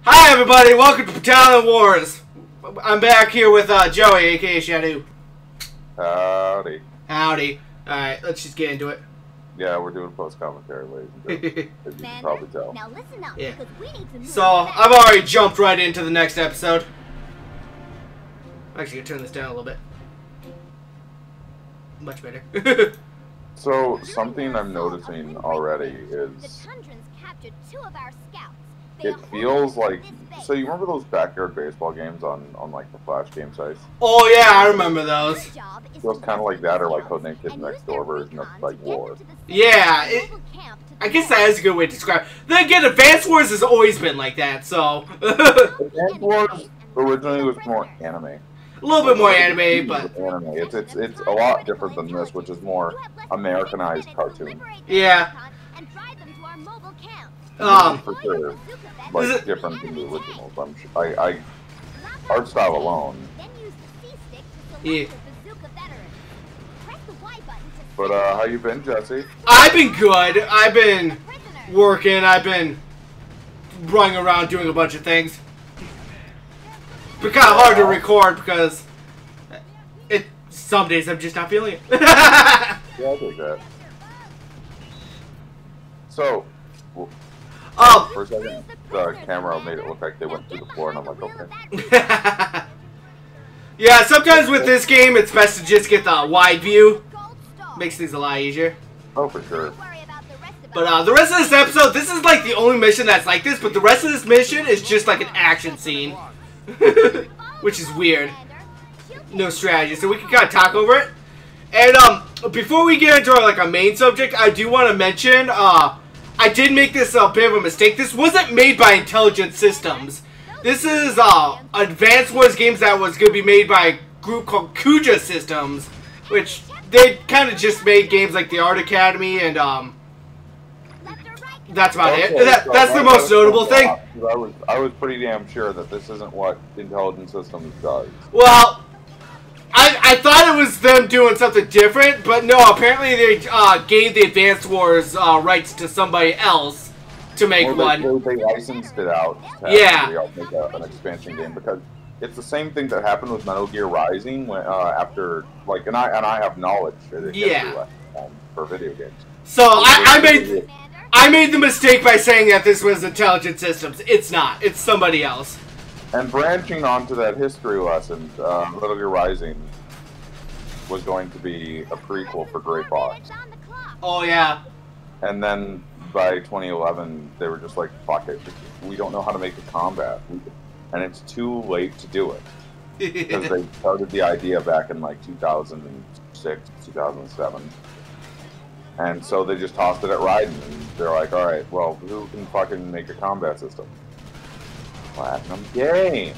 Hi everybody, welcome to Battalion Wars. I'm back here with Joey, aka Shadow. Howdy. Howdy. Alright, let's just get into it. Yeah, we're doing post-commentary, ladies and gentlemen. As you can probably tell. Now listen up, Yeah. because we need to move So, fast. I've already jumped right into the next episode. I'm actually gonna turn this down a little bit. Much better. So, something I'm noticing already The is Tundrans captured 2 of our scouts. it feels like... So you remember those backyard baseball games on like the Flash game sites? Oh yeah, I remember those. It feels kind of like that, or like Codename Kids Next Door version of like War. Yeah, I guess that is a good way to describe it. Then again, Advance Wars has always been like that, so... Advance Wars originally was more anime. A little bit more anime, but... Anime. It's a lot different than this, which is more Americanized cartoon. Yeah. For sure, like different than the originals. I'm sure. Art style alone. Yeah. But how you been, Jesse? I've been good. I've been working. I've been running around doing a bunch of things. It's been kind of hard to record because some days I'm just not feeling it. Yeah, I'll take that. So, for a second, the camera made it look like they went through the floor, and I'm like, okay. Yeah, sometimes with this game, it's best to just get the wide view. Makes things a lot easier. Oh, for sure. But the rest of this episode, this is like the only mission that's like this, but the rest of this mission is just like an action scene. Which is weird. No strategy, so we can kind of talk over it. And before we get into our main subject, I do want to mention I did make this a bit of a mistake. This wasn't made by Intelligent Systems. This is Advanced Wars games that was going to be made by a group called Kuja Systems, which they kind of just made games like the Art Academy, and that's about it. That's the most notable thing. I was pretty damn sure that this isn't what Intelligent Systems does. Well, I thought it was them doing something different, but no, apparently they gave the Advanced Wars rights to somebody else to make one. They licensed it out to make an expansion game, because it's the same thing that happened with Metal Gear Rising when, after, and I have knowledge for video games. So I made the mistake by saying that this was Intelligent Systems. It's not. It's somebody else. And branching onto that history lesson, Metal Gear Rising was going to be a prequel for Gray Fox. Oh, yeah. And then by 2011, they were just like, fuck it, we don't know how to make a combat. And it's too late to do it. Because they started the idea back in 2006, 2007. And so they just tossed it at Raiden, and they're like, alright, well, who can fucking make a combat system? Platinum Games.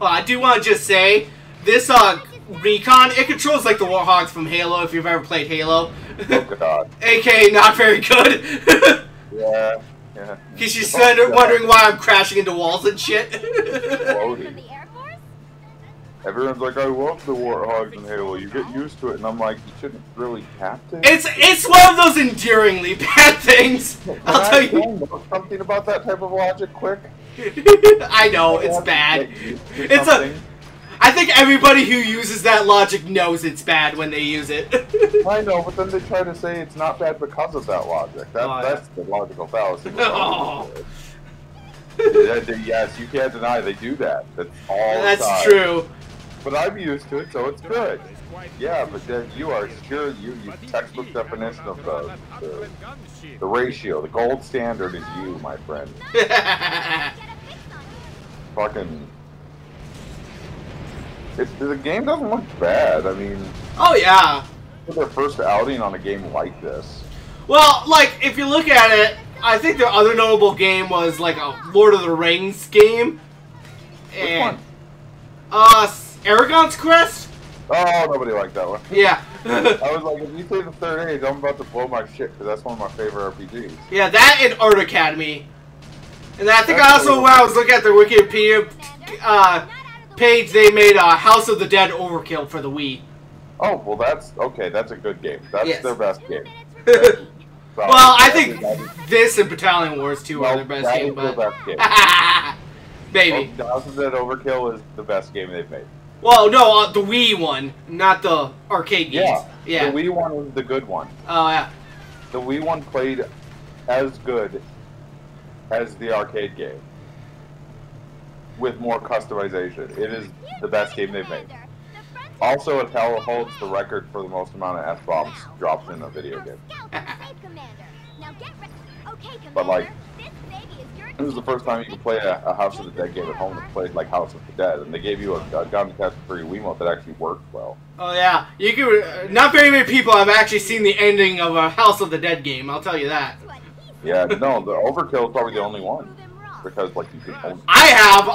Well, I do want to just say, this Recon, it controls like the Warhogs from Halo, if you've ever played Halo. Oh god. AKA not very good. Yeah. Because you're wondering why I'm crashing into walls and shit. Everyone's like, I love the Warthogs in Halo, you get used to it, and I'm like, you shouldn't really have to. It's one of those endearingly bad things. I'll tell you. Know something about that type of logic quick? I know, it's bad. I think everybody who uses that logic knows it's bad when they use it. I know, but then they try to say it's not bad because of that logic. That's the logical fallacy. Oh. Yes, you can't deny they do that. That's all. That's true. But I'm used to it, so it's good. Yeah, but then you are sure you textbook definition of the ratio. The gold standard is you, my friend. Fucking. The game doesn't look bad. I mean. Oh yeah. For their first outing on a game like this. Well, if you look at it, I think their other notable game was a Lord of the Rings game. And, which one? Aragon's Crest? Oh, nobody liked that one. Yeah. I was like, if you say the Third Age, I'm about to blow my shit, because that's one of my favorite RPGs. Yeah, that and Art Academy. And I think when I was looking at their Wikipedia page, they made House of the Dead Overkill for the Wii. Oh, well that's, okay, that's a good game. That's their best game. So, Well, I think this and Battalion Wars 2 are their best that game, is but... their best game. Maybe. House of the Dead Overkill is the best game they've made. Well, no, the Wii one, not the arcade games. Yeah. The Wii one was the good one. Oh, yeah. The Wii one played as good as the arcade game, with more customization. It is the best game they've made. Also, it holds the record for the most amount of F-bombs dropped in a video game. But like, this was the first time you could play a House of the Dead game at home that played like House of the Dead, and they gave you a gun test-free Wiimote that actually worked well. Oh yeah, you can. Not very many people have actually seen the ending of a House of the Dead game. I'll tell you that. Yeah, no, the Overkill is probably the only one because like you could. I have.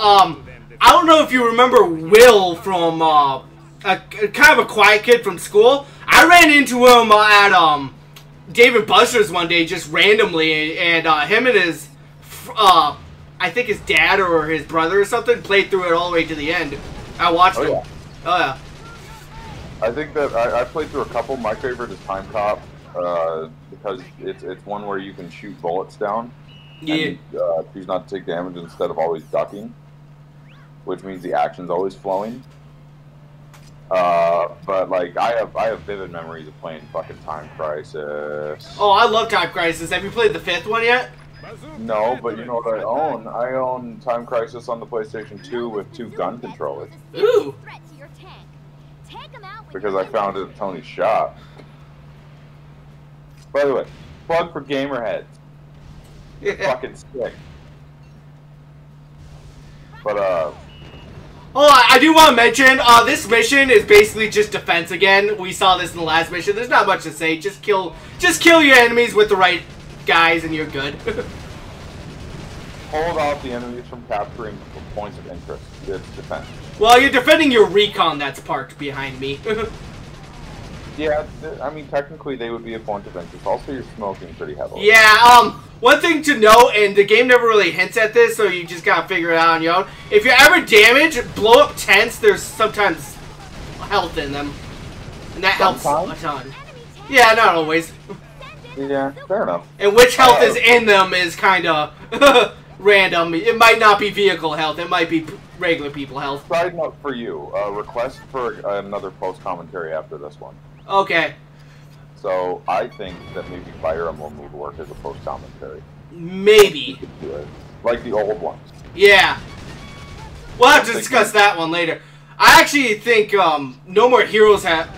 I don't know if you remember Will from a kind of a quiet kid from school. I ran into him at Dave & Buster's one day just randomly, and him and his. I think his dad or his brother or something played through it all the way to the end. I watched him. Yeah. Oh yeah. I think that I played through a couple. My favorite is Time Cop because it's one where you can shoot bullets down. Yeah. And choose not to take damage instead of always ducking, which means the action's always flowing. But like I have vivid memories of playing fucking Time Crisis. Oh, I love Time Crisis. Have you played the 5th one yet? No, but you know what I own? I own Time Crisis on the PlayStation 2 with 2 gun controllers. Ooh. Because I found it at Tony's shop. By the way, plug for Gamerheads. Yeah. Fucking sick. But Oh, I do want to mention, this mission is basically just defense again. We saw this in the last mission. There's not much to say. Just kill your enemies with the right guys and you're good. hold off the enemies from capturing points of interest. It's defense. Well, you're defending your recon that's parked behind me. Yeah, I mean, technically they would be a point of interest. Also, you're smoking pretty heavily. Yeah, one thing to note, and the game never really hints at this, so you just gotta figure it out on your own. If you're ever damaged, blow up tents, there's sometimes health in them. And that helps a ton. Yeah, not always. Yeah, fair enough. And which health is in them is kinda random. It might not be vehicle health, it might be regular people health. Side note for you, request for another post-commentary after this one. Okay. So, I think that maybe Fire Emblem would work as a post-commentary. Maybe. Like the old ones. Yeah. We'll have to discuss that one later. I actually think No More Heroes have...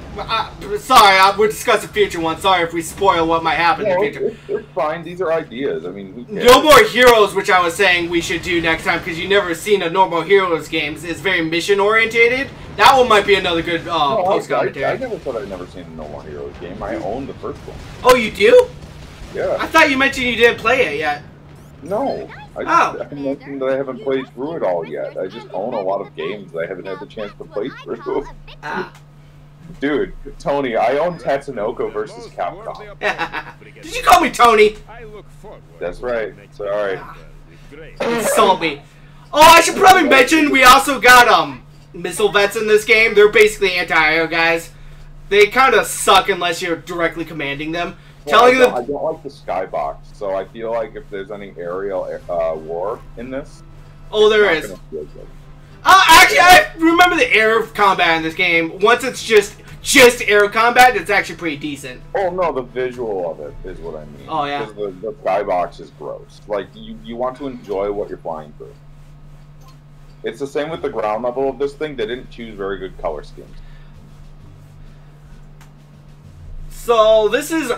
sorry, we'll discuss the future one. Sorry if we spoil what might happen in the future. It's fine. These are ideas. I mean, who cares? No More Heroes, which I was saying we should do next time, because you've never seen a No More Heroes games. It's very mission-orientated. That one might be another good post-commentary. I never thought I'd never seen a No More Heroes game. I own the first one. Oh, you do? Yeah. I thought you mentioned you didn't play it yet. No. I mentioned that I haven't played through it all yet. I just own a lot of games that I haven't had the chance to play through. Dude, Tony, I own Tatsunoko versus Capcom. Did you call me Tony? That's right. Sorry. Insult me. Oh, I should probably mention we also got missile vets in this game. They're basically anti-air guys. They kind of suck unless you're directly commanding them. Well, I don't like the skybox, so I feel like if there's any aerial war in this... Oh, there is. Actually, I remember the air combat in this game. Once it's just air combat, it's actually pretty decent. Oh, no, the visual of it is what I mean. Oh, yeah. Because the skybox is gross. Like, you want to enjoy what you're flying through. It's the same with the ground level of this thing. They didn't choose very good color schemes. So, this is...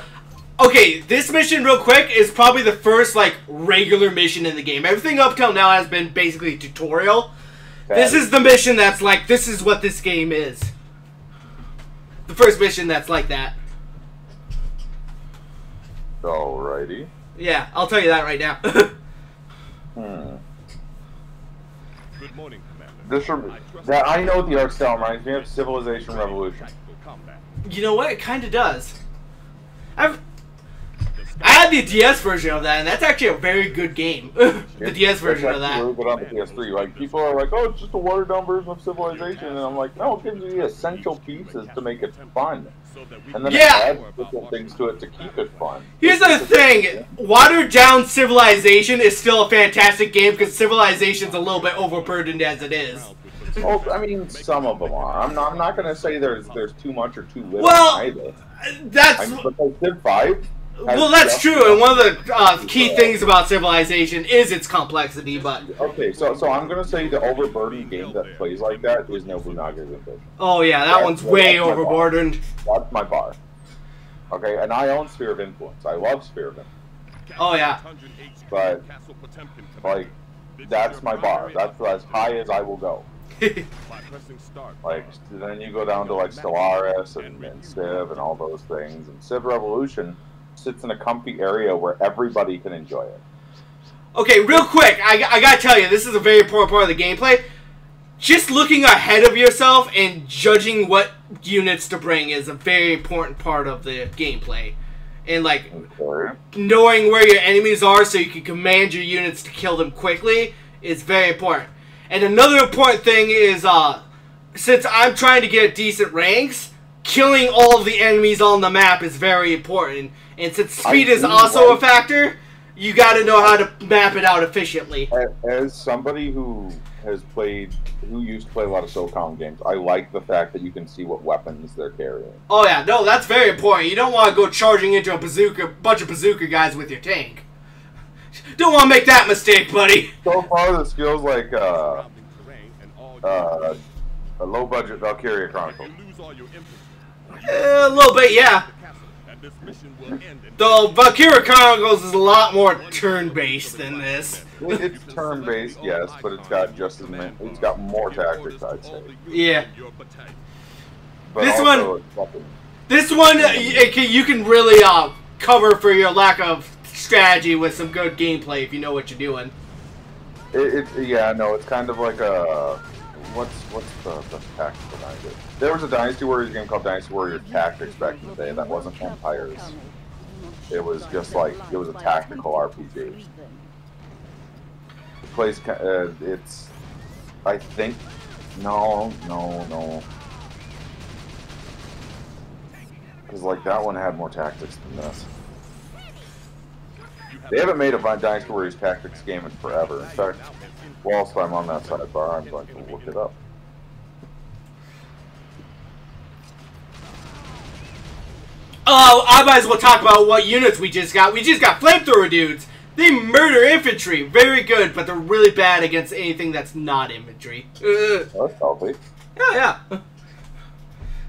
Okay, this mission, real quick, is probably the first, like, regular mission in the game. Everything up till now has been basically tutorial. This is the mission that's like, this is what this game is. The first mission that's like that. Alrighty. Yeah, I'll tell you that right now. Good morning, Commander. I know what the art style reminds me of Civilization Revolution. You know what? It kind of does. I had had the DS version of that, and that's actually a very good game. The DS version of that. It's really good on the PS3. Like, people are like, oh, it's just a watered-down version of Civilization, and I'm like, no, it gives you the essential pieces to make it fun. And then it adds different things to it to keep it fun. Here's the thing, watered-down Civilization is still a fantastic game, because Civilization's a little bit overburdened as it is. Oh, I mean, some of them are. I'm not going to say there's too much or too little either. That's... But like Civ 5... Well, that's true, and one of the key things about Civilization is its complexity, but... Okay, so I'm going to say the overburdened game that plays like that is Nobunaga's Invasion. Oh yeah, that one's way overburdened. That's my bar. Okay, and I own Sphere of Influence. I love Sphere of Influence. Oh yeah. But, like, that's my bar. That's as high as I will go. Like, then you go down to, like, Stellaris and Civ and all those things, and Civ Revolution sits in a comfy area where everybody can enjoy it. Okay, real quick, I gotta tell you, this is a very important part of the gameplay. Just looking ahead of yourself and judging what units to bring is a very important part of the gameplay. And, like, knowing where your enemies are so you can command your units to kill them quickly is very important. And another important thing is, since I'm trying to get decent ranks, killing all of the enemies on the map is very important. And since speed is also a factor, you gotta know how to map it out efficiently. As somebody who used to play a lot of SOCOM games, I like the fact that you can see what weapons they're carrying. Oh yeah, no, that's very important. You don't want to go charging into a bunch of bazooka guys with your tank. Don't want to make that mistake, buddy. So far, the skills like a low-budget Valkyria Chronicle. A little bit, yeah. Though Valkyria Chronicles is a lot more turn-based than this. It's turn-based, yes, but it's got just as many. It's got more tactics, I'd say. Yeah. But this one, you can really cover for your lack of strategy with some good gameplay if you know what you're doing. Yeah, no, it's kind of like a what's the tactics behind it? There was a Dynasty Warriors game called Dynasty Warriors Tactics back in the day that wasn't Empires. It was just like, it was a tactical RPG. It plays, it's, I think, no. Because like that one had more tactics than this. They haven't made a Dynasty Warriors Tactics game in forever. In fact, whilst I'm on that sidebar, I'm going to look it up. Oh, I might as well talk about what units we just got. We just got flamethrower dudes. They murder infantry. Very good, but they're really bad against anything that's not infantry. That's healthy. Yeah.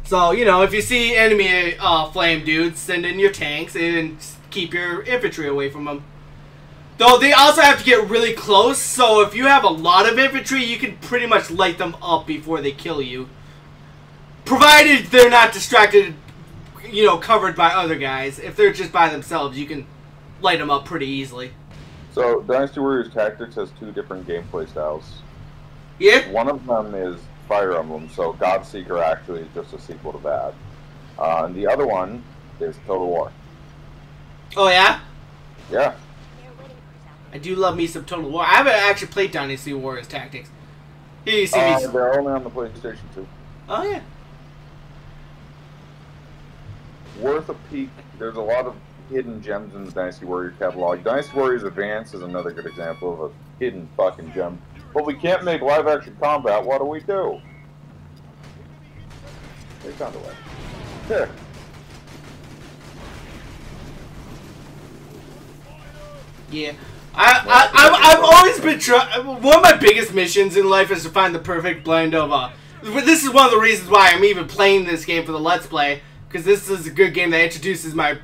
So, you know, if you see enemy flame dudes, send in your tanks and keep your infantry away from them. Though they also have to get really close, so if you have a lot of infantry, you can pretty much light them up before they kill you. Provided they're not distracted, you know, covered by other guys. If they're just by themselves, you can light them up pretty easily. So, Dynasty Warriors Tactics has two different gameplay styles. Yeah? One of them is Fire Emblem, so Godseeker actually is just a sequel to that. And the other one is Total War. Oh, yeah? Yeah. I do love me some Total War. I haven't actually played Dynasty Warriors Tactics. Here you see me. They're only on the PlayStation 2. Oh, yeah. Worth a peek. There's a lot of hidden gems in the Dynasty Warriors catalog. Dynasty Warriors Advance is another good example of a hidden fucking gem. But we can't make live-action combat. What do we do? They found a way. Here. Yeah. I've always been one of my biggest missions in life is to find the perfect blend of this is one of the reasons why I'm even playing this game for the Let's Play, because this is a good game that introduces my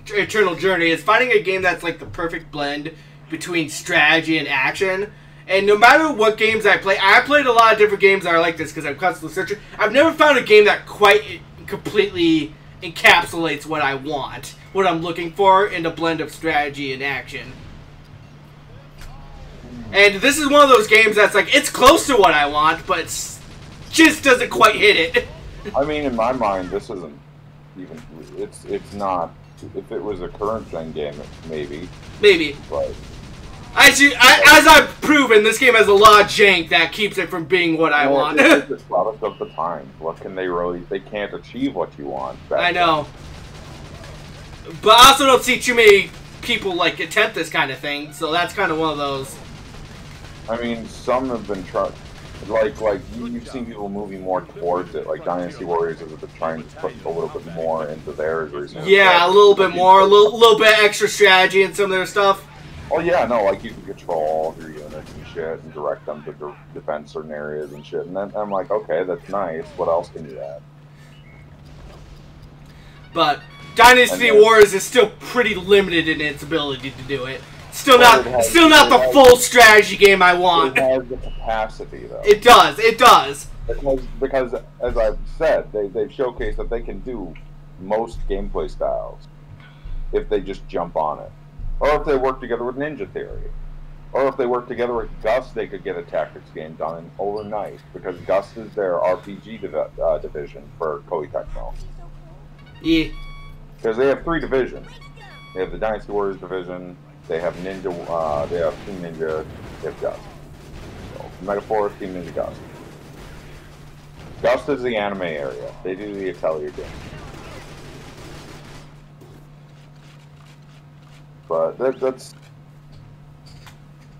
eternal journey, is finding a game that's like the perfect blend between strategy and action. And no matter what games I played a lot of different games that are like this because I'm constantly searching. I've never found a game that quite completely encapsulates what I want, what I'm looking for in a blend of strategy and action. And this is one of those games that's like, it's close to what I want, but just doesn't quite hit it. I mean, in my mind, this isn't even, it's not if it was a current gen game, maybe. Maybe. But as I've proven, this game has a lot of jank that keeps it from being what I want. It's the product of the time. What can they really? They can't achieve what you want. I know. But I also don't see too many people like attempt this kind of thing, so that's kind of one of those. I mean, some have been trying. Like you've seen people moving more towards it. Like Dynasty Warriors have been trying to put a little bit more into theirs recently. Yeah, a little bit more, a little bit extra strategy in some of their stuff. Oh yeah, no, like you can control all of your units and shit and direct them to defend certain areas and shit. And then I'm like, okay, that's nice. What else can you add? But Dynasty Warriors is still pretty limited in its ability to do it. Still not the full strategy game I want. It has the capacity, though. It does. It does. Because as I've said, they've showcased that they can do most gameplay styles if they just jump on it, or if they work together with Ninja Theory, or if they work together with Gus, they could get a tactics game done overnight. Because Gus is their RPG division for Koei Tecmo. Yeah. Because they have 3 divisions. They have the Dynasty Warriors division. They have Ninja. They have Team Ninja. They have Gust. So, Metaphor, Team Ninja, Gust. Gust is the anime area. They do the Atelier game. But that's.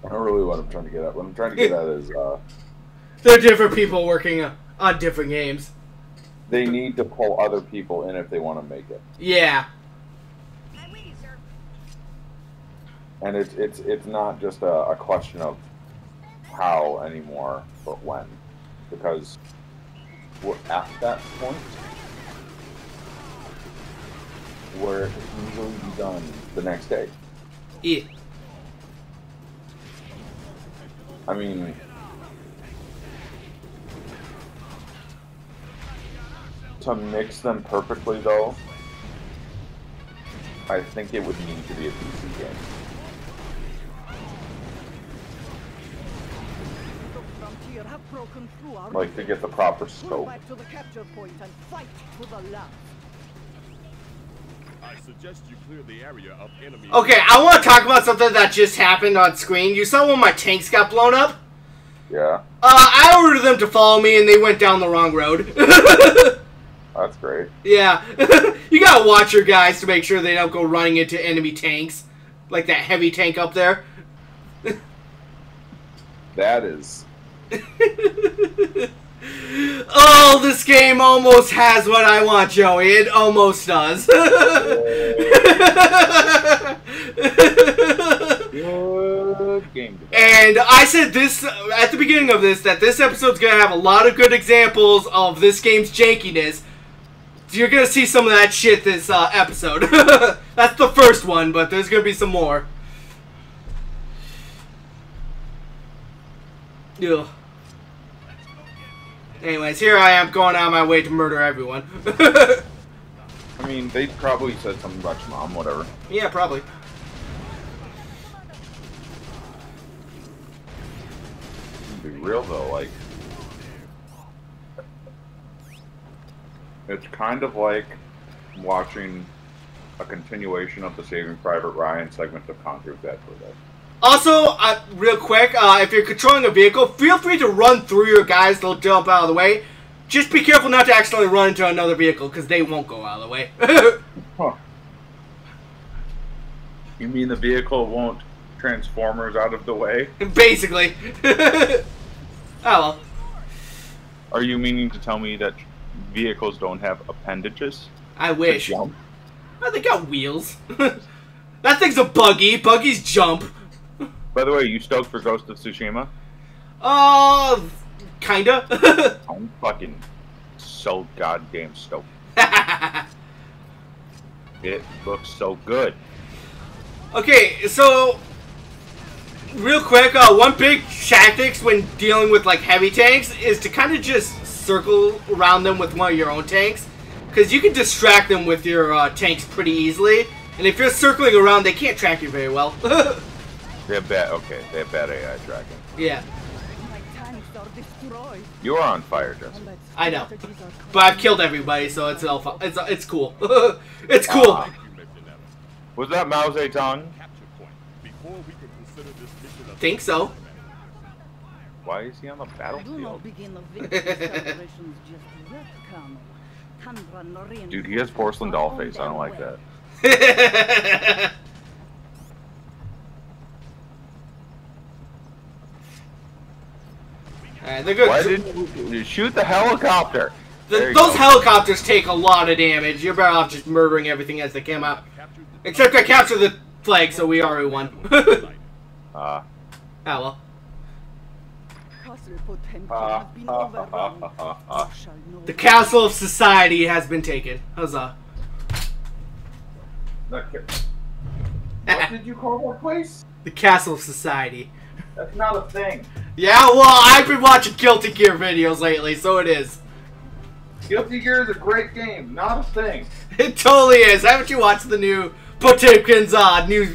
I don't really what I'm trying to get at. What I'm trying to get at is. They're different people working on different games. They need to pull other people in if they want to make it. Yeah. And it's not just a question of how anymore, but when. Because we're at that point where it can usually be done the next day. Yeah. I mean, to mix them perfectly, though, I think it would need to be a PC game. Like, to get the proper scope. I suggest you clear the area of enemy. Okay, I want to talk about something that just happened on screen. You saw when my tanks got blown up? Yeah. I ordered them to follow me, and they went down the wrong road. That's great. Yeah. You gotta watch your guys to make sure they don't go running into enemy tanks. Like that heavy tank up there. That is... Oh, this game almost has what I want, Joey. It almost does. Good game. And I said this at the beginning of this, that this episode's going to have a lot of good examples of this game's jankiness. So you're going to see some of that shit this episode. That's the first one, but there's going to be some more. Ugh. Anyways, here I am going out of my way to murder everyone. I mean, they probably said something about your mom, whatever. Yeah, probably. To be real though, like, it's kind of like watching a continuation of the Saving Private Ryan segment of Conquer Bad for Day. Also, real quick, if you're controlling a vehicle, feel free to run through your guys. They'll jump out of the way. Just be careful not to accidentally run into another vehicle, because they won't go out of the way. Huh. You mean the vehicle won't Transformers out of the way? Basically. Oh, well. Are you meaning to tell me that vehicles don't have appendages? I wish. To jump? Oh, they got wheels. That thing's a buggy. Buggies jump. By the way, you stoked for Ghost of Tsushima? Kinda. I'm fucking so goddamn stoked. It looks so good. Okay, so real quick, one big tactics when dealing with like heavy tanks is to kind of just circle around them with one of your own tanks, because you can distract them with your tanks pretty easily. And if you're circling around, they can't track you very well. They have bad. Okay, they have bad AI tracking. Yeah. You are on fire, Jesse. I know, but I've killed everybody, so it's cool. It's cool. Was that Mao Zedong? Capture point before we can consider this mission a Think so. Why is he on the Do battlefield? not begin the victory celebrations just yet, Colonel. Tundra Noreen Dude, he has porcelain doll face. I don't like that. Alright, they're good. Why didn't you shoot the helicopter? There you Those go. helicopters take a lot of damage. You're better off just murdering everything as they come out. Except I captured the flag, so we already won. Ah. Ah, well. Castle Potemkin has been overrun. You shall know The Castle of Society has been taken. Huzzah. What did you call that place? The Castle of Society. That's not a thing. Yeah, well, I've been watching Guilty Gear videos lately, so it is. Guilty Gear is a great game, not a thing. It totally is. Haven't you watched the new Potemkin's new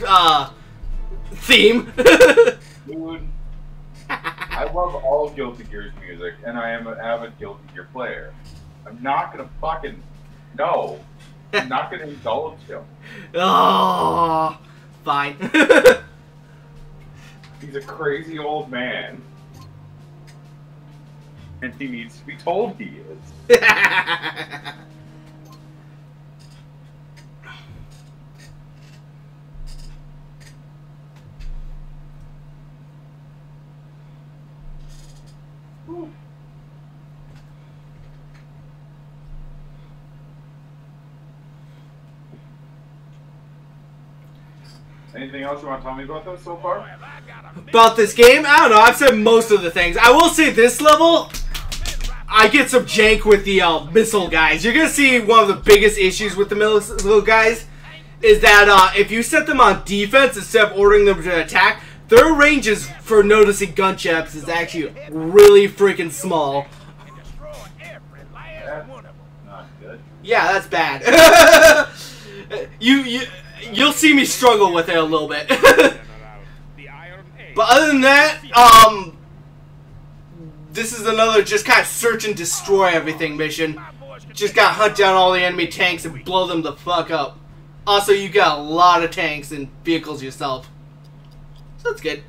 theme? Dude, I love all Guilty Gear's music, and I am an avid Guilty Gear player. I'm not gonna fucking... No. I'm not gonna indulge him. Oh, fine. He's a crazy old man. And he needs to be told he is. Anything else you want to tell me about this so far? About this game? I don't know. I've said most of the things. I will say this level, I get some jank with the missile guys. You're going to see one of the biggest issues with the missile guys is that if you set them on defense instead of ordering them to attack, their ranges for noticing gunships is actually really freaking small. Not good. Yeah, that's bad. You'll see me struggle with it a little bit. But other than that, this is another just kind of search and destroy everything mission. Just gotta hunt down all the enemy tanks and blow them the fuck up. Also, you got a lot of tanks and vehicles yourself. So that's good.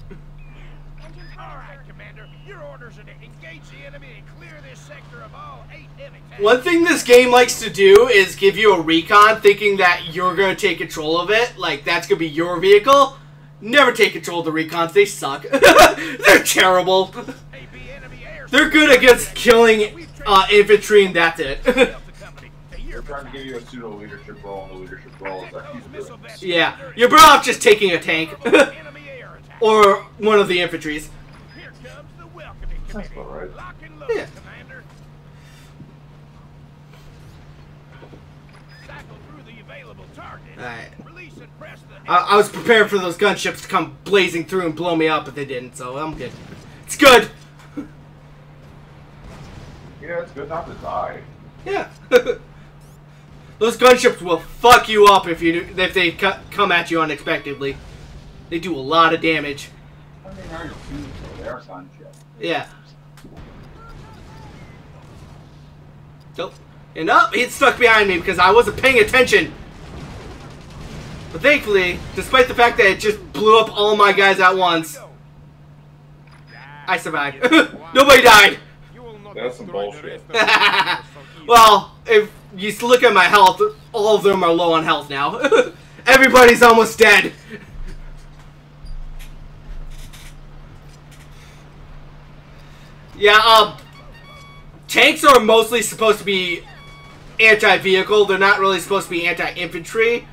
Alright, Commander. Your orders are to engage the enemy and clear this sector of all 8 heavy tanks. One thing this game likes to do is give you a recon thinking that you're going to take control of it. Like, that's going to be your vehicle. Never take control of the recons. They suck. They're terrible. They're good against killing infantry, and that's it. They're trying to give you a pseudo leadership role, and the leadership role is that he's doing. Yeah, you're better off just taking a tank. Or one of the infantries. Here comes the welcoming That's committee. all right. Lock and load, Yeah. Commander. Cycle through the available targets. Alright. Release and press the I was prepared for those gunships to come blazing through and blow me up, but they didn't, so I'm good. It's good! Yeah, it's good not to die. Yeah. Those gunships will fuck you up if they come at you unexpectedly. They do a lot of damage. I mean, they're huge, so they are gunship. Yeah. Nope. And up, he's stuck behind me because I wasn't paying attention. But thankfully, despite the fact that it just blew up all my guys at once, I survived. Nobody died. That's some bullshit. Well, if you look at my health, all of them are low on health now. Everybody's almost dead. Yeah, tanks are mostly supposed to be anti-vehicle. They're not really supposed to be anti-infantry.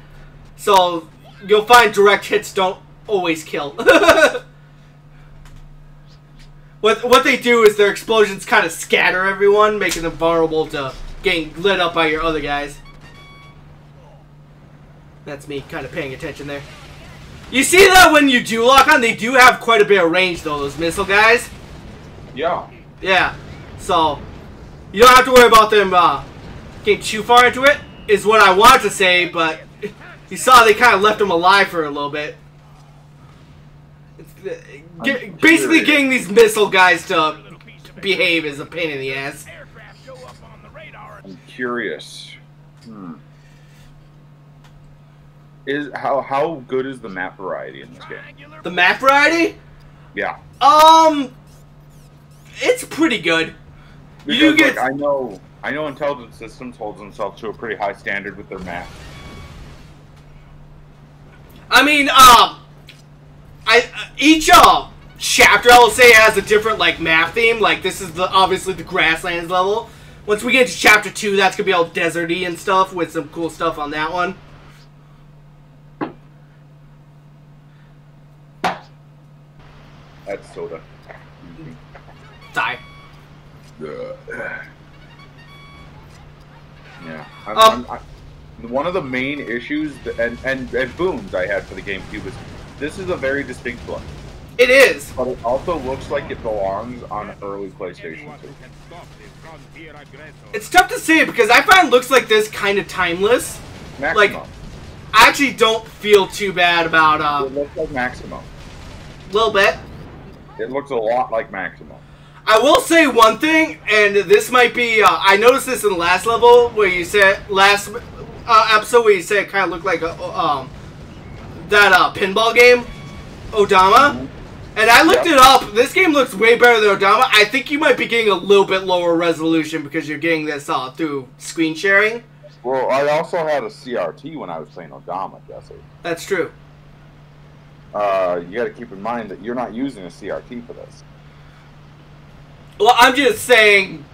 So, you'll find direct hits don't always kill. What they do is their explosions kind of scatter everyone, making them vulnerable to getting lit up by your other guys. That's me kind of paying attention there. You see that when you do lock on, they do have quite a bit of range though, those missile guys. Yeah. Yeah, so you don't have to worry about them getting too far into it, is what I wanted to say, but you saw they kind of left them alive for a little bit. Basically getting these missile guys to behave is a pain in the ass. I'm curious. How good is the map variety in this game? The map variety? Yeah. It's pretty good. Because, You do get. like, I know Intelligent Systems holds themselves to a pretty high standard with their map. I mean, each chapter I will say has a different like map theme. Like this is obviously the grasslands level. Once we get to chapter 2, that's gonna be all deserty and stuff with some cool stuff on that one. That's soda. Die. Yeah. One of the main issues and boons I had for the GameCube is this is a very distinct look. It is. But it also looks like it belongs on early PlayStation 2. It's tough to say because I find looks like this kind of timeless. Maximum. Like, I actually don't feel too bad about. It looks like Maximum. A little bit. It looks a lot like Maximum. I will say one thing, and this might be. I noticed this in the last level where you said episode where you said it kind of looked like that pinball game, Odama. Mm-hmm. And I looked it up. This game looks way better than Odama. I think you might be getting a little bit lower resolution because you're getting this through screen sharing. Well, I also had a CRT when I was playing Odama, Jesse. That's true. You got to keep in mind that you're not using a CRT for this. Well, I'm just saying.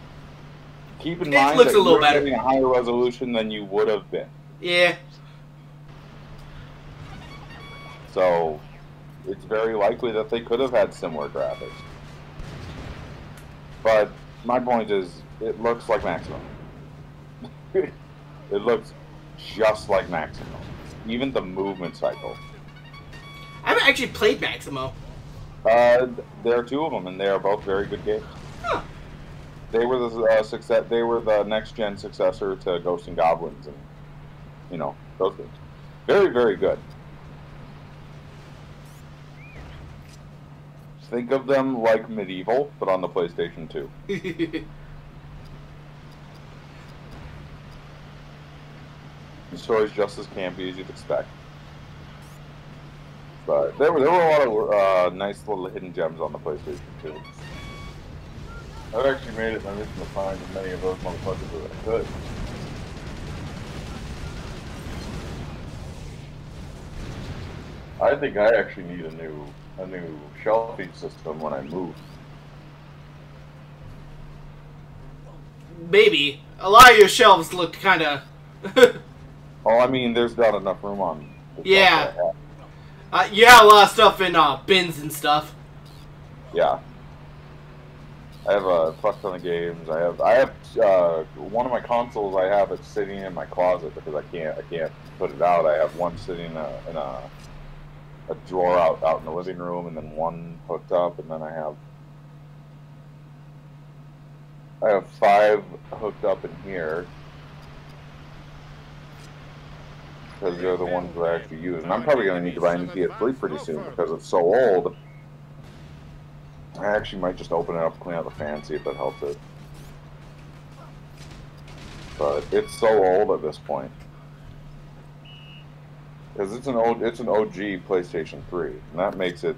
Keep in mind looks that a little you're better. getting a higher resolution than you would have been. Yeah. So, it's very likely that they could have had similar graphics. But my point is, it looks like Maximum. It looks just like Maximum. Even the movement cycle. I haven't actually played Maximo. There are 2 of them, and they are both very good games. Huh. They were the success. They were the next gen successor to Ghosts and Goblins, and those things. Very, very good. Think of them like Medieval, but on the PlayStation 2. The story's just as campy as you'd expect. But there were a lot of nice little hidden gems on the PlayStation 2. I've actually made it my mission to find as many of those motherfuckers as I could. I think I actually need a new shelving system when I move. Maybe. A lot of your shelves look kind of. Well, I mean, there's not enough room on. Yeah. You have a lot of stuff in bins and stuff. Yeah. I have a fuck ton of games. I have one of my consoles. I have it sitting in my closet because I can't put it out. I have one sitting in a drawer out in the living room, and then one hooked up, and then I have 5 hooked up in here because they're the ones that I actually use. And I'm probably going to need to buy a new PS3 pretty soon because it's so old. I actually might just open it up, clean out the fan, see if that helps it. But it's so old at this point. Because it's an OG PlayStation 3, and that makes it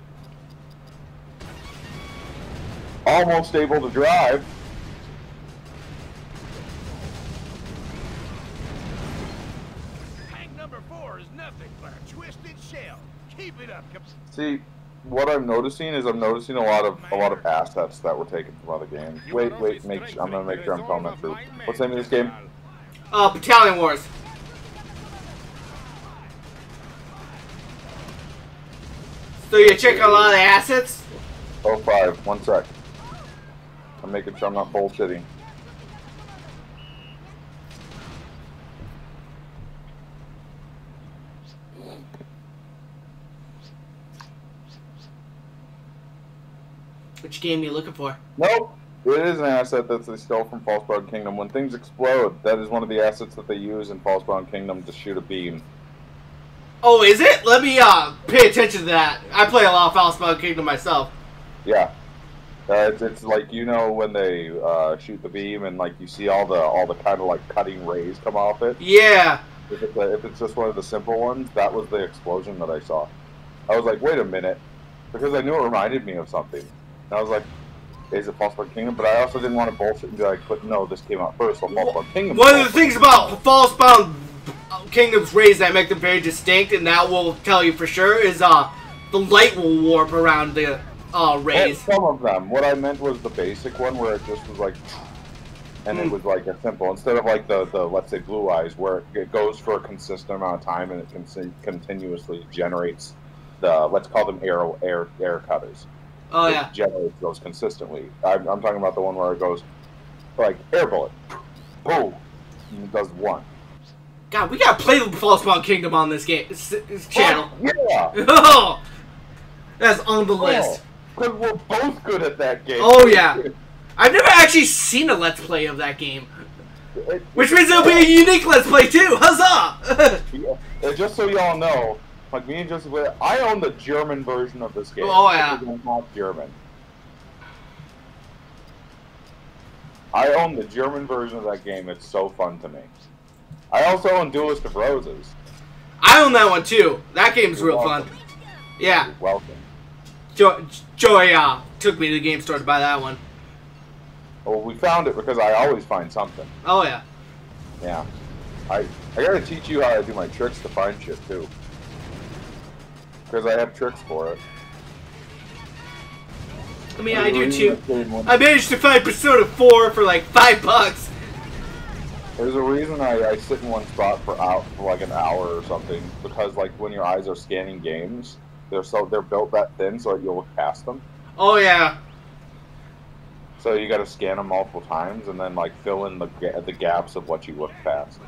almost able to drive. Tank number 4 is nothing but a twisted shell. Keep it up. See, what I'm noticing is a lot of assets that were taken from other games. Wait, I'm gonna make sure I'm telling that true. What's the name of this game? Battalion Wars. So you're checking a lot of the assets? 05, 1 sec. I'm making sure I'm not bullshitting. Which game are you looking for? Nope. It is an asset that they stole from Falsebrown Kingdom. When things explode, that is one of the assets that they use in Falsebrown Kingdom to shoot a beam. Oh, is it? Let me pay attention to that. I play a lot of Falsebrown Kingdom myself. Yeah. It's like, when they shoot the beam and like you see all the kind of like cutting rays come off it. Yeah. If it's just one of the simple ones, that was the explosion that I saw. I was like, wait a minute, because I knew it reminded me of something. And I was like, is it False Kingdom? But I also didn't want to bullshit and be like, but no, this came out first, so False Kingdom. One of the things about False Kingdom's rays that make them very distinct, and that will tell you for sure, is the light will warp around the rays. Some of them. What I meant was the basic one where it just was like, and it was like a simple, instead of like the let's say Blue Eyes, where it goes for a consistent amount of time and it continuously generates the, let's call them air cutters. Oh, yeah. It generates those consistently. I'm talking about the one where it goes like air bullet, boom, and it does one. God, we gotta play the False Kingdom on this channel. Oh, yeah. Oh, that's on the list. Because we're both good at that game. Oh yeah. I've never actually seen a Let's Play of that game. Which means it'll be a unique Let's Play too! Huzzah! Yeah. Just so y'all know, like me and Joseph, I own the German version of this game. Oh yeah. It's not German. I own the German version of that game. It's so fun to me. I also own Duelist of Roses. I own that one too. That game's real fun. Yeah. You're welcome. Joy took me to the game store to buy that one. Well, we found it because I always find something. Oh yeah. Yeah. I gotta teach you how to do my tricks to find shit too. Because I have tricks for it. I mean, I do too. I managed to find Persona 4 for like $5. There's a reason I sit in one spot for like an hour or something, because like when your eyes are scanning games, they're built that thin so that you'll look past them. Oh yeah. So you got to scan them multiple times and then like fill in the gaps of what you look past.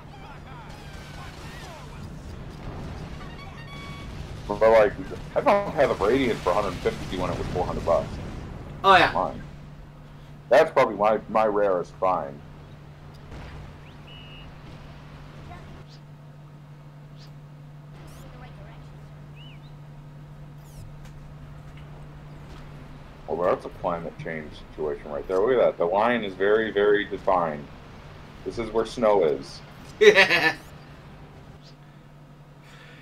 But like, I found Path of Radiance for 150 when it was $400. Oh yeah. Mine. That's probably my rarest find. Oh, well, that's a climate change situation right there. Look at that. The line is very, very defined. This is where snow is. Yeah.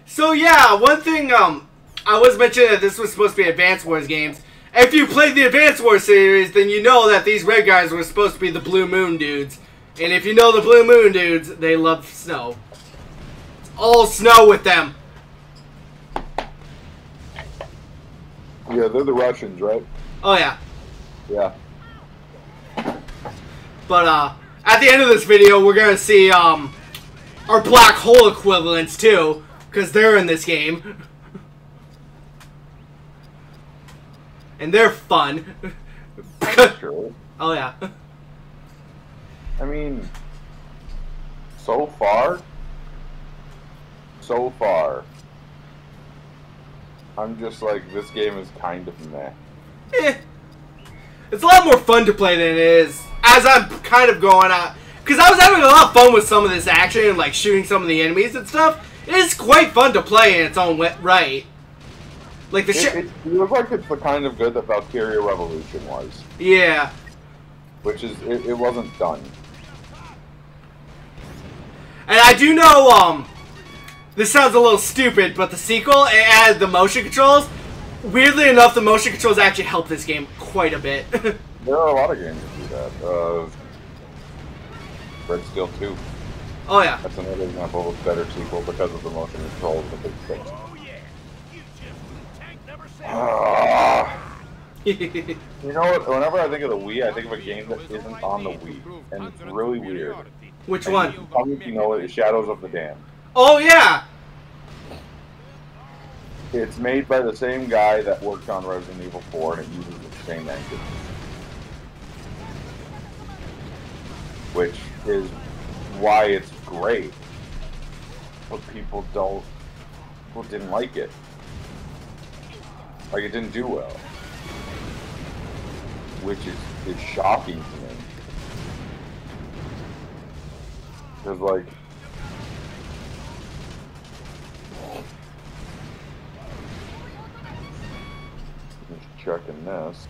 So yeah, one thing I was mentioning that this was supposed to be Advance Wars games. If you played the Advance Wars series, then you know that these red guys were supposed to be the Blue Moon dudes. And if you know the Blue Moon dudes, they love snow. It's all snow with them. Yeah, they're the Russians, right? Oh yeah. Yeah. But at the end of this video, we're gonna see our black hole equivalents too, because they're in this game, and they're fun. Sure. Oh yeah. I mean, so far, I'm just like, this game is kind of meh. It's a lot more fun to play than it is, as I'm kind of going out, because I was having a lot of fun with some of this action and like shooting some of the enemies and stuff. It is quite fun to play in its own right. Like the it looks like it's the kind of good that Valkyria Revolution was. Yeah. Which is, it wasn't done. And I do know, this sounds a little stupid, but the sequel, it added the motion controls. Weirdly enough, the motion controls actually help this game quite a bit. There are a lot of games that do that. Red Steel 2. Oh yeah. That's another example of a better sequel because of the motion controls that they fixed. Oh yeah, you just blew tank number 7. You know what? Whenever I think of the Wii, I think of a game that isn't on the Wii, and it's really weird. Which one? Tell me if you know it. Shadows of the Dam. Oh yeah. It's made by the same guy that worked on Resident Evil 4, and it uses the same engine. Which is why it's great. But people didn't like it. Like, it didn't do well. Which is shocking to me. Because, like, checking this.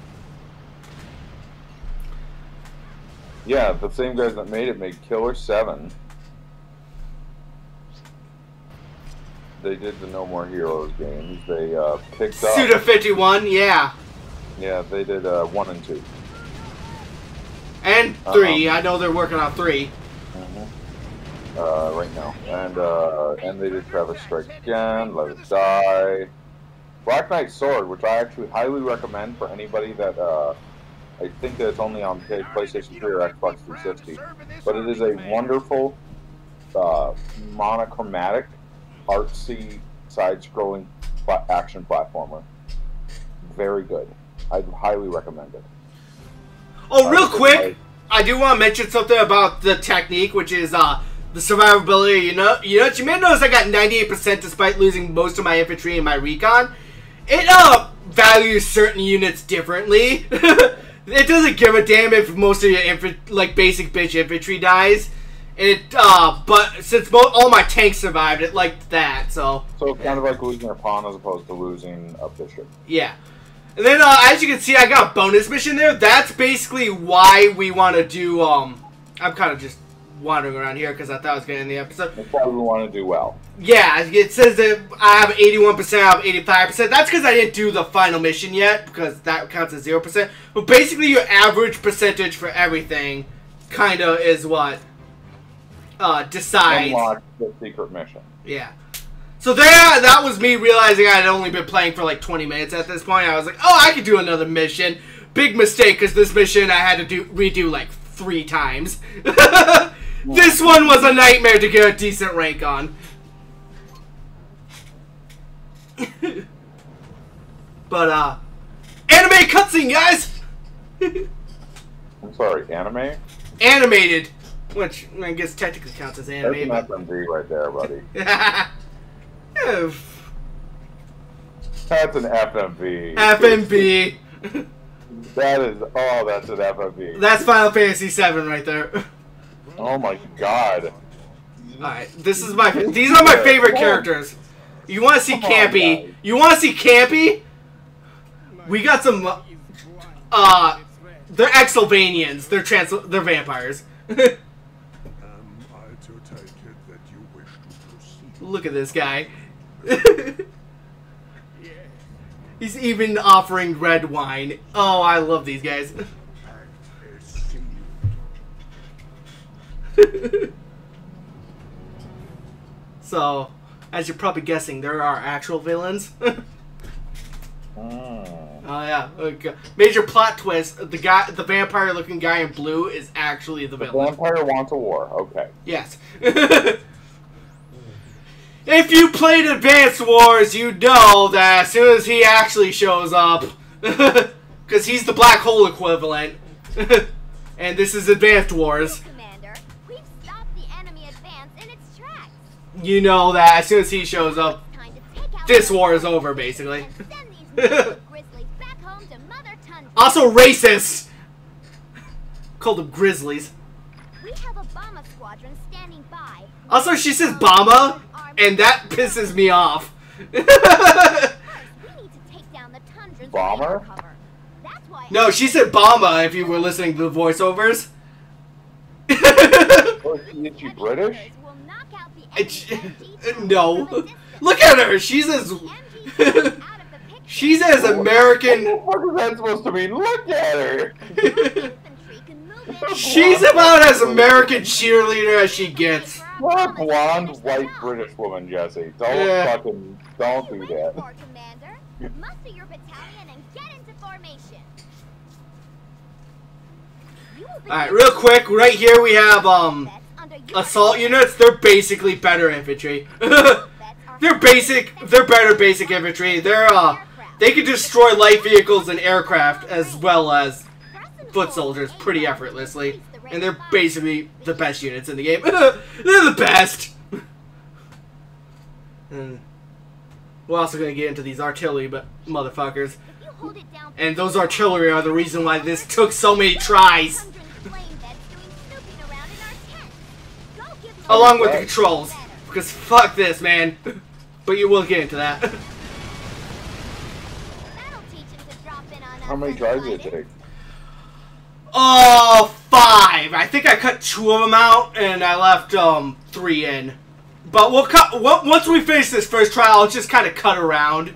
Yeah, the same guys that made it made Killer 7. they did the No More Heroes games. They picked up Suda 51, yeah. Yeah, they did 1 and 2. And 3. I know they're working on 3. Right now. And they did Travis Strikes Again, Let It Die, Black Knight Sword, which I actually highly recommend for anybody that I think that it's only on PlayStation 3 or Xbox 360. But it is a wonderful monochromatic, artsy, side-scrolling action platformer. Very good. I'd highly recommend it. Oh, real quick, I do want to mention something about the technique, which is the survivability. You may notice I got 98% despite losing most of my infantry and my recon. It values certain units differently. It doesn't give a damn if most of your basic bitch infantry dies. But since all my tanks survived, it liked that. So kind of like losing a pawn as opposed to losing a bishop. Yeah. And then, as you can see, I got a bonus mission there. That's basically why we want to do, I'm kind of just wandering around here because I thought I was going to end the episode. That's why we want to do well. Yeah, it says that I have 81%, I have 85%. That's because I didn't do the final mission yet, because that counts as 0%. But basically, your average percentage for everything kind of is what decides. Unlock the secret mission. Yeah. So that was me realizing I had only been playing for like 20 minutes at this point. I was like, oh, I could do another mission. Big mistake, because this mission I had to redo like 3 times. This one was a nightmare to get a decent rank on. But, anime cutscene, guys! I'm sorry, anime? Animated. Which, I guess technically counts as anime. That's an FMV right there, buddy. That's an FMV. FMV. That's an FMV. That's Final Fantasy VII right there. Oh my god. Alright, these are my favorite characters. You want to see Campy? You want to see Campy? We got some, they're Exylvanians. They're vampires. Look at this guy. He's even offering red wine. Oh, I love these guys. So, as you're probably guessing, there are actual villains. Oh yeah. Okay. Major plot twist: the vampire-looking guy in blue is actually the villain. The vampire wants a war. Okay. Yes. If you played Advanced Wars, you know that as soon as he actually shows up, because he's the black hole equivalent, and this is Advanced Wars. Commander, we've stopped the enemy advance in its tracks. You know that as soon as he shows up, this war is over, basically. Also racist! Called them Grizzlies. We have a bomber squadron standing by. Also, she says Bama, and that pisses me off. Bomber? No, she said Bama if you were listening to the voiceovers. Is she British? No. Look at her! She's as... She's as American... What is that supposed to mean? Look at her! She's about as American cheerleader as she gets. What a blonde, white British woman, Jesse. Don't do that. Muster your battalion and get into formation. Alright, real quick, right here we have, assault units. They're basically better infantry. They're better basic infantry. They can destroy light vehicles and aircraft as well as foot soldiers pretty effortlessly. And they're basically the best units in the game. They're the best! And we're also going to get into these artillery motherfuckers. And those artillery are the reason why this took so many tries. Along with the controls. Because fuck this, man. But you will get into that. How many tries did it take? Oh, 5. I think I cut 2 of them out, and I left 3 in. But we'll cut once we finish this first trial. I'll just kind of cut around,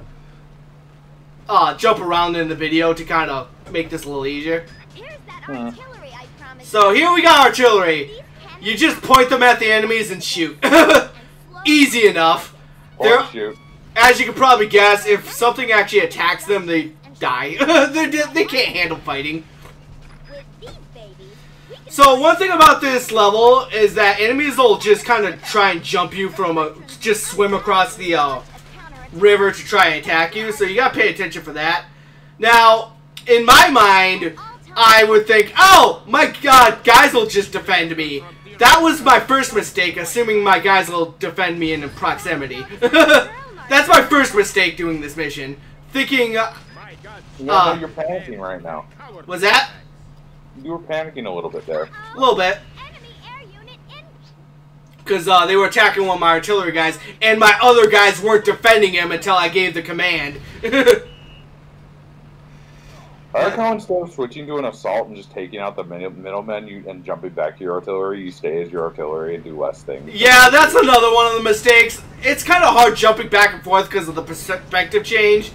jump around in the video to kind of make this a little easier. Here's that artillery I promised. So here we got artillery. You just point them at the enemies and shoot. Easy enough. Or shoot. As you can probably guess, if something actually attacks them, they die. They can't handle fighting. With these babies, we can So one thing about this level is that enemies will just kind of try and jump you from just swim across the river to try and attack you. So you gotta pay attention for that. Now, in my mind, I would think, oh my god, guys will just defend me. That was my first mistake, assuming my guys will defend me in proximity. That's my first mistake doing this mission. Thinking, You're panicking right now. was that? You were panicking a little bit there. A little bit. enemy air unit in. Because they were attacking one of my artillery guys, and my other guys weren't defending him until I gave the command. I like how instead of switching to an assault and just taking out the middlemen and jumping back to your artillery, you stay as your artillery and do less things. Yeah, that's another one of the mistakes. It's kind of hard jumping back and forth because of the perspective change.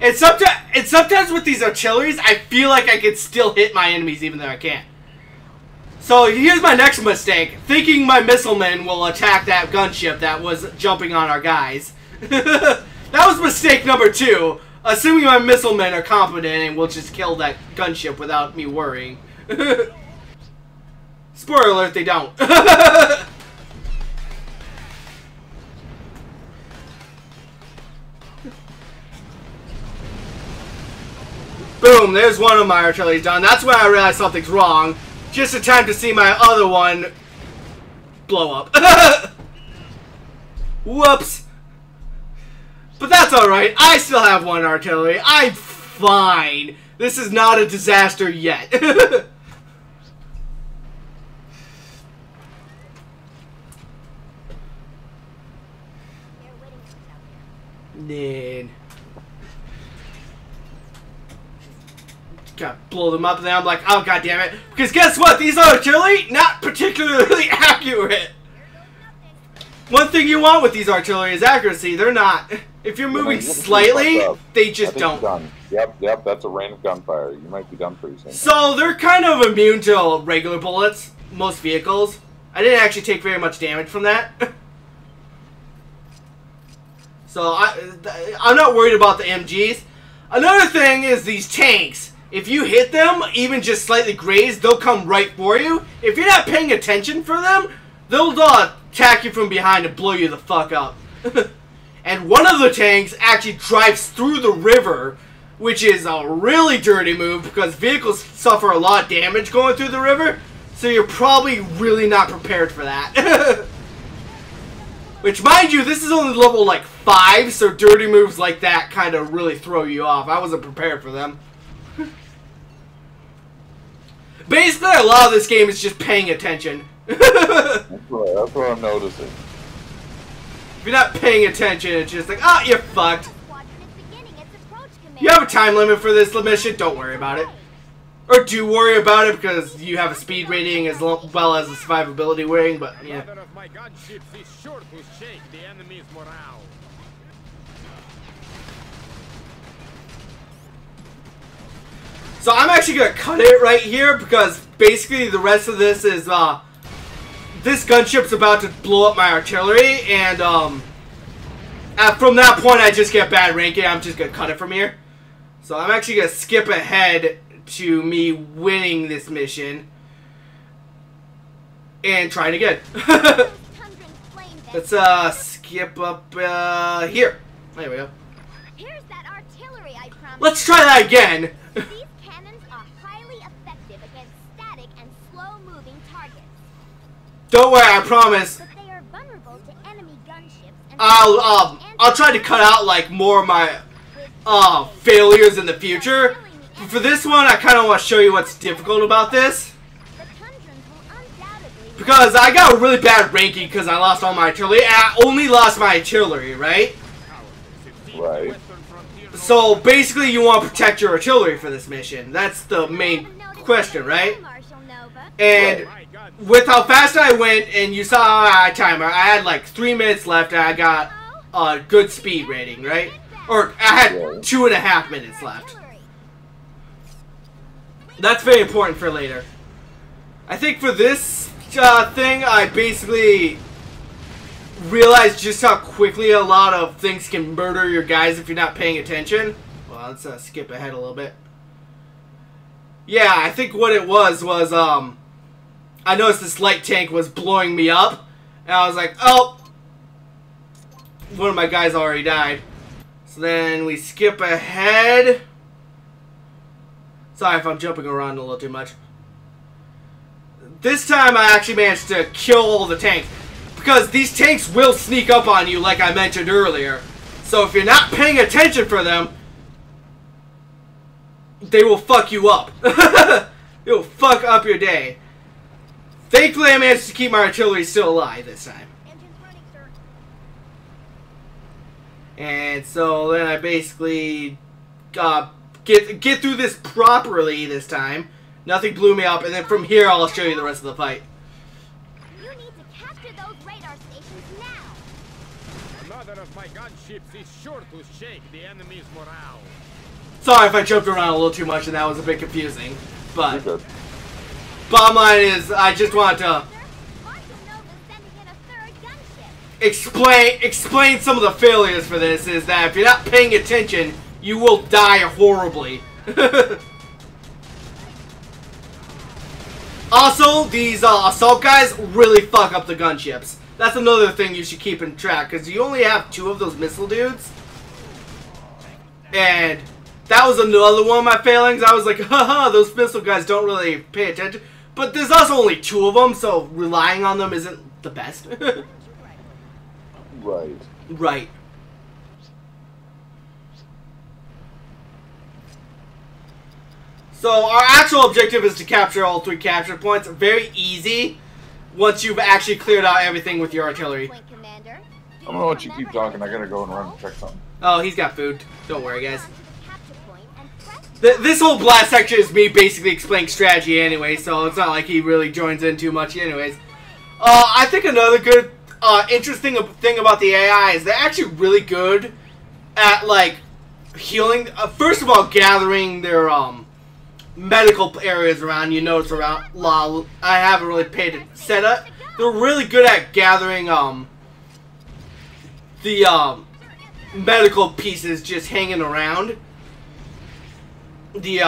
And sometimes with these artilleries, I feel like I can still hit my enemies even though I can't. So here's my next mistake. Thinking my missilemen will attack that gunship that was jumping on our guys. That was mistake number 2. Assuming my missilemen are competent and will just kill that gunship without me worrying. Spoiler alert, they don't. Boom, there's one of my artillery done. That's when I realized something's wrong. Just in time to see my other one blow up. Whoops. But that's alright. I still have one artillery. I'm fine. This is not a disaster yet. Then gotta blow them up, and then I'm like, oh god damn it. Because guess what? These artillery, not particularly accurate. One thing you want with these artillery is accuracy. They're not. If you're moving slightly, they just don't. Done. Yep, that's a rain of gunfire. You might be done pretty soon. So they're kind of immune to regular bullets, most vehicles. I didn't actually take very much damage from that. So I'm not worried about the MGs. Another thing is these tanks. If you hit them, even just slightly grazed, they'll come right for you. If you're not paying attention for them, they'll attack you from behind and blow you the fuck up. And one of the tanks actually drives through the river, which is a really dirty move because vehicles suffer a lot of damage going through the river. So you're probably really not prepared for that. Which, mind you, this is only level like 5, so dirty moves like that kind of really throw you off. I wasn't prepared for them. Basically, a lot of this game is just paying attention. That's what I'm noticing. If you're not paying attention, it's just like, oh, you're fucked. You have a time limit for this mission, don't worry about it. Or do worry about it because you have a speed rating as well as a survivability rating, but yeah. Another of my gunships is sure to shake the enemy's morale. So I'm actually going to cut it right here because basically the rest of this is, this gunship's about to blow up my artillery, and from that point I just get bad ranking. I'm just going to cut it from here. So I'm actually going to skip ahead to me winning this mission and trying again. Let's skip up here. There we go. Here's that artillery I promised. Let's try that again. These cannons are highly effective against static and slow-moving targets. Don't worry, I promise. But they are vulnerable to enemy gunships and I'll try to cut out like more of my failures in the future. But for this one, I kind of want to show you what's difficult about this. the tundrons will undoubtedly Because I got a really bad ranking because I lost all my artillery. And I only lost my artillery, right? Right. So basically you want to protect your artillery for this mission. That's the main question, right? Marshal Nova. And with how fast I went, and you saw our timer, I had like 3 minutes left, and I got a good speed rating, right? Or I had 2.5 minutes left. That's very important for later. I think for this thing, I basically realized just how quickly a lot of things can murder your guys if you're not paying attention. Well, let's skip ahead a little bit. Yeah, I think what it was I noticed this light tank was blowing me up, and I was like, oh, one of my guys already died. So then we skip ahead. Sorry if I'm jumping around a little too much. This time I actually managed to kill all the tanks, because these tanks will sneak up on you like I mentioned earlier. So if you're not paying attention for them, they will fuck you up. It will fuck up your day. Thankfully I managed to keep my artillery still alive this time. And so then I basically get through this properly this time. Nothing blew me up, and then from here I'll show you the rest of the fight. You need to capture those radar stations now. Another of my gunships is sure to shake the enemy's morale. Sorry if I jumped around a little too much and that was a bit confusing, but bottom line is I just wanted to explain some of the failures for this. Is that if you're not paying attention, you will die horribly. Also, these assault guys really fuck up the gunships. That's another thing you should keep in track, because you only have 2 of those missile dudes. And that was another one of my failings. I was like, haha, those missile guys don't really pay attention. But there's also only 2 of them, so relying on them isn't the best. Right. Right. So our actual objective is to capture all 3 capture points. Very easy once you've actually cleared out everything with your artillery. I'm gonna let you keep talking. I gotta go and run and check something. Oh, he's got food. Don't worry, guys. This whole blast section is me basically explaining strategy anyway, so it's not like he really joins in too much anyways. I think another good, interesting thing about the AI is they're actually really good at, like, healing. First of all, gathering their, medical areas around. You notice around I haven't really paid it set up. They're really good at gathering the medical pieces just hanging around the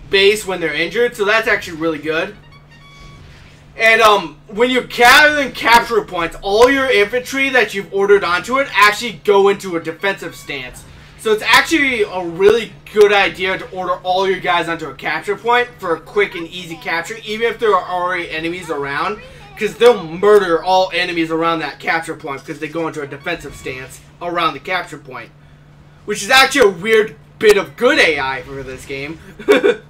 base when they're injured, so that's actually really good. And when you're gathering capture points, all your infantry that you've ordered onto it actually go into a defensive stance. So it's actually a really good idea to order all your guys onto a capture point for a quick and easy capture, even if there are already enemies around, because they'll murder all enemies around that capture point because they go into a defensive stance around the capture point, which is actually a weird bit of good AI for this game. And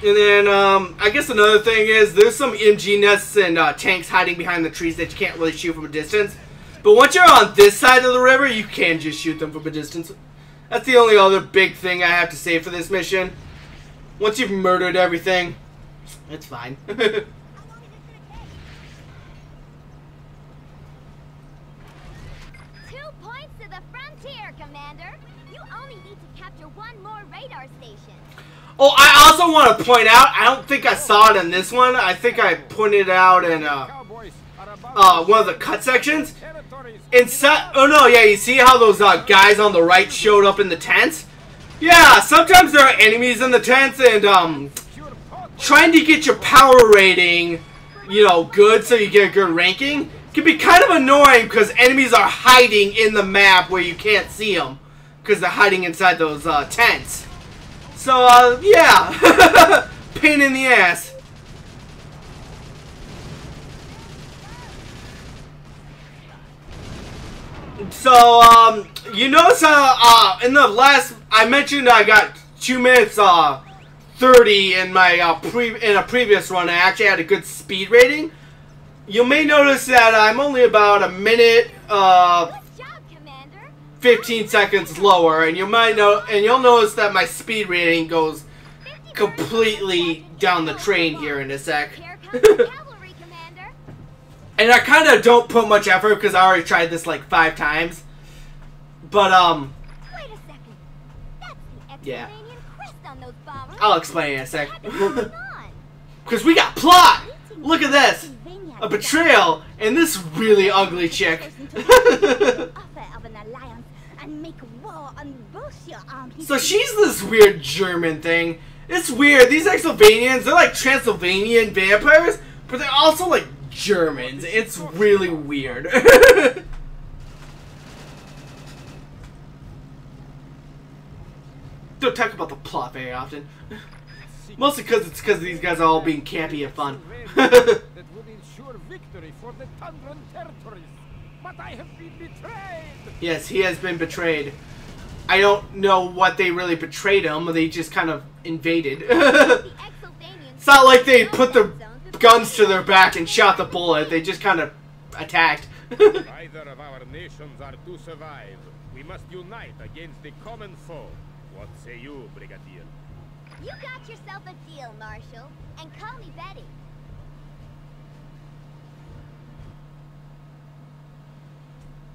then, I guess another thing is there's some MG nests and tanks hiding behind the trees that you can't really shoot from a distance. But once you're on this side of the river, you can just shoot them from a distance. That's the only other big thing I have to say for this mission. Once you've murdered everything, it's fine. 2 points to the frontier, Commander. You only need to capture 1 more radar station. Oh, I also want to point out, I don't think I saw it in this one. I think I pointed it out in one of the cut sections. Oh no, yeah, you see how those guys on the right showed up in the tents? Yeah, sometimes there are enemies in the tents, and trying to get your power rating, you know, good so you get a good ranking can be kind of annoying because enemies are hiding in the map where you can't see them because they're hiding inside those tents. So, yeah, pain in the ass. So, you notice in the last, I mentioned I got 2 minutes 30 in my in a previous run. I actually had a good speed rating. You may notice that I'm only about a minute 15 seconds lower, and you might know, and you'll notice that my speed rating goes completely down the train here in a sec. Here comes the cavalry, Commander. And I kind of don't put much effort because I already tried this like 5 times. But, Wait a second. That's the yeah. Exylvanian crest on those bombers. I'll explain in a sec. What happened going on? Because we got plot! Look at this! A betrayal and this really ugly chick. So she's this weird German thing. It's weird. These Exylvanians, they're like Transylvanian vampires, but they're also like Germans. It's really weird. Don't talk about the plot very often. Mostly because these guys are all being campy and fun. That would ensure victory for the Tundran territories. But I have been betrayed. Yes, he has been betrayed. I don't know what they really betrayed him. They just kind of invaded. It's not like they put the guns to their back and shot the bullet. They just kind of attacked. Neither of our nations are to survive. We must unite against the common foe. What say you, Brigadier? You got yourself a deal, Marshal. And call me Betty.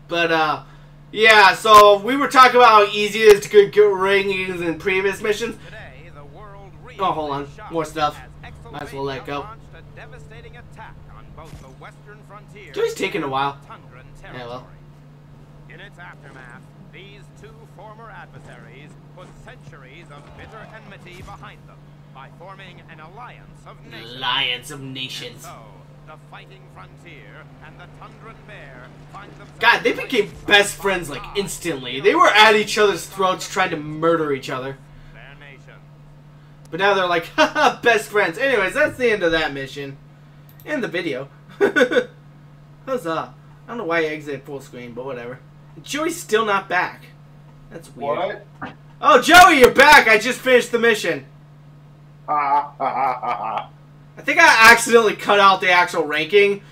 But, yeah, so we were talking about how easy it is to get rankings in previous missions. Today, the world Oh, hold on. More stuff. Might as well let it go. launched a devastating attack on both the western frontier Joey's taking a while. and Tundran Yeah, territory. well. In its aftermath, these two former adversaries put centuries of bitter enmity behind them by forming an alliance of nations. Alliance of Nations. So, the fighting frontier and the Tundran bear find themselves... God, they became best friends like instantly. They were at each other's throats trying to murder each other. Their nation. But now they're like, haha, best friends. Anyways, that's the end of that mission. And the video. Huzzah. I don't know why I exited full screen, but whatever. Joey's still not back. That's weird. What? Oh, Joey, you're back! I just finished the mission. I think I accidentally cut out the actual ranking,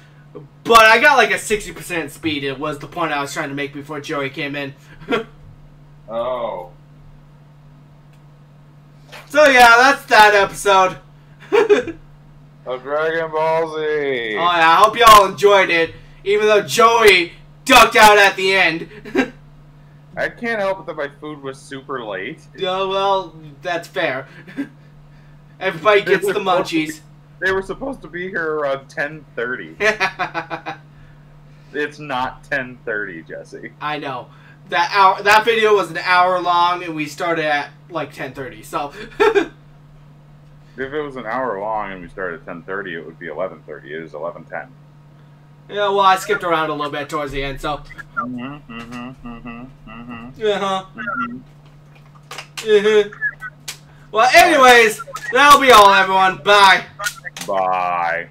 but I got like a 60% speed. It was the point I was trying to make before Joey came in. Oh. So yeah, that's that episode. Of Dragon Ball Z. Oh yeah, I hope y'all enjoyed it, even though Joey ducked out at the end. I can't help it that my food was super late. Yeah, well, that's fair. Everybody gets the munchies. They were supposed to be here around 10:30. It's not 10:30, Jesse. I know. That video was an hour long, and we started at like 10:30. So, If it was an hour long and we started at 10:30, it would be 11:30. It is 11:10. yeah. Well, I skipped around a little bit towards the end. So, Well, anyways, that'll be all, everyone. Bye. Bye.